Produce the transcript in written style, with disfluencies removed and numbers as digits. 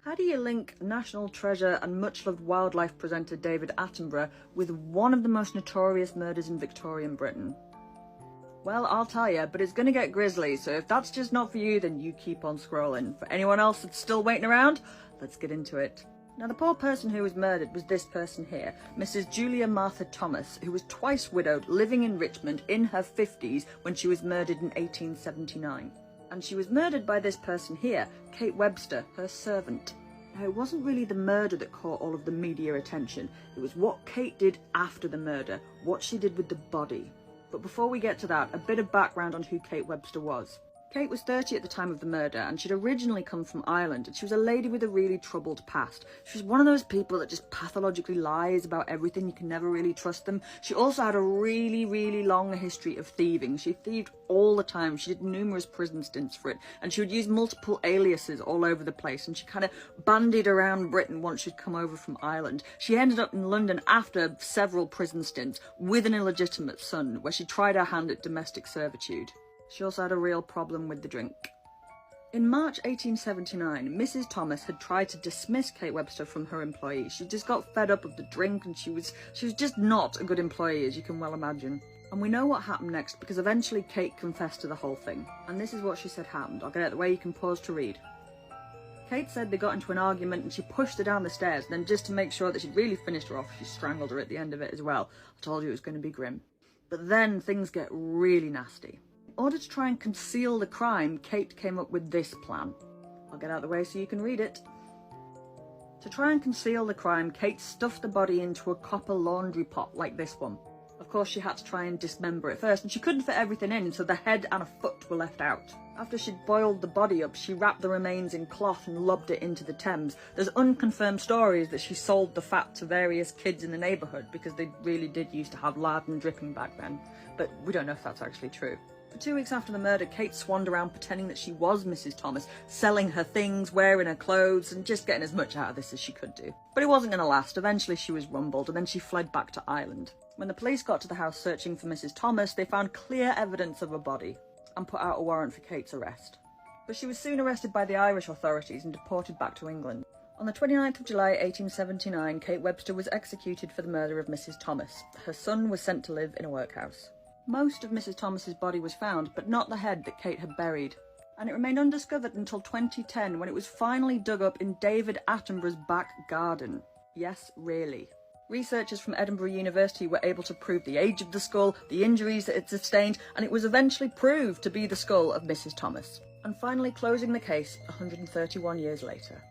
How do you link national treasure and much-loved wildlife presenter David Attenborough with one of the most notorious murders in Victorian Britain? Well, I'll tell you, but it's gonna get grisly, so if that's just not for you, then you keep on scrolling. For anyone else that's still waiting around, let's get into it. Now, the poor person who was murdered was this person here, Mrs. Julia Martha Thomas, who was twice widowed, living in Richmond in her 50s when she was murdered in 1879. And she was murdered by this person here, Kate Webster, her servant. Now, it wasn't really the murder that caught all of the media attention. It was what Kate did after the murder, what she did with the body. But before we get to that, a bit of background on who Kate Webster was. Kate was 30 at the time of the murder, and she'd originally come from Ireland, and she was a lady with a really troubled past. She was one of those people that just pathologically lies about everything. You can never really trust them. She also had a really long history of thieving. She thieved all the time. She did numerous prison stints for it, and she would use multiple aliases all over the place, and she kind of bandied around Britain once she'd come over from Ireland. She ended up in London after several prison stints with an illegitimate son, where she tried her hand at domestic servitude. She also had a real problem with the drink. In March 1879, Mrs. Thomas had tried to dismiss Kate Webster from her employee. She just got fed up with the drink, and she was just not a good employee, as you can well imagine. And we know what happened next, because eventually Kate confessed to the whole thing. And this is what she said happened. I'll get it the way you can pause to read. Kate said they got into an argument and she pushed her down the stairs, and then just to make sure that she'd really finished her off, she strangled her at the end of it as well. I told you it was going to be grim. But then things get really nasty. In order to try and conceal the crime, Kate came up with this plan. I'll get out of the way so you can read it. To try and conceal the crime, Kate stuffed the body into a copper laundry pot like this one. Of course, she had to try and dismember it first, and she couldn't fit everything in, so the head and a foot were left out. After she'd boiled the body up, she wrapped the remains in cloth and lobbed it into the Thames. There's unconfirmed stories that she sold the fat to various kids in the neighbourhood, because they really did used to have lard and dripping back then, but we don't know if that's actually true. For 2 weeks after the murder, Kate swanned around pretending that she was Mrs. Thomas, selling her things, wearing her clothes, and just getting as much out of this as she could do. But it wasn't going to last. Eventually she was rumbled, and then she fled back to Ireland. When the police got to the house searching for Mrs. Thomas, they found clear evidence of a body, and put out a warrant for Kate's arrest. But she was soon arrested by the Irish authorities and deported back to England. On the 29th of July 1879, Kate Webster was executed for the murder of Mrs. Thomas. Her son was sent to live in a workhouse. Most of Mrs. Thomas's body was found, but not the head that Kate had buried. And it remained undiscovered until 2010, when it was finally dug up in David Attenborough's back garden. Yes, really. Researchers from Edinburgh University were able to prove the age of the skull, the injuries that it sustained, and it was eventually proved to be the skull of Mrs. Thomas. And finally closing the case 131 years later.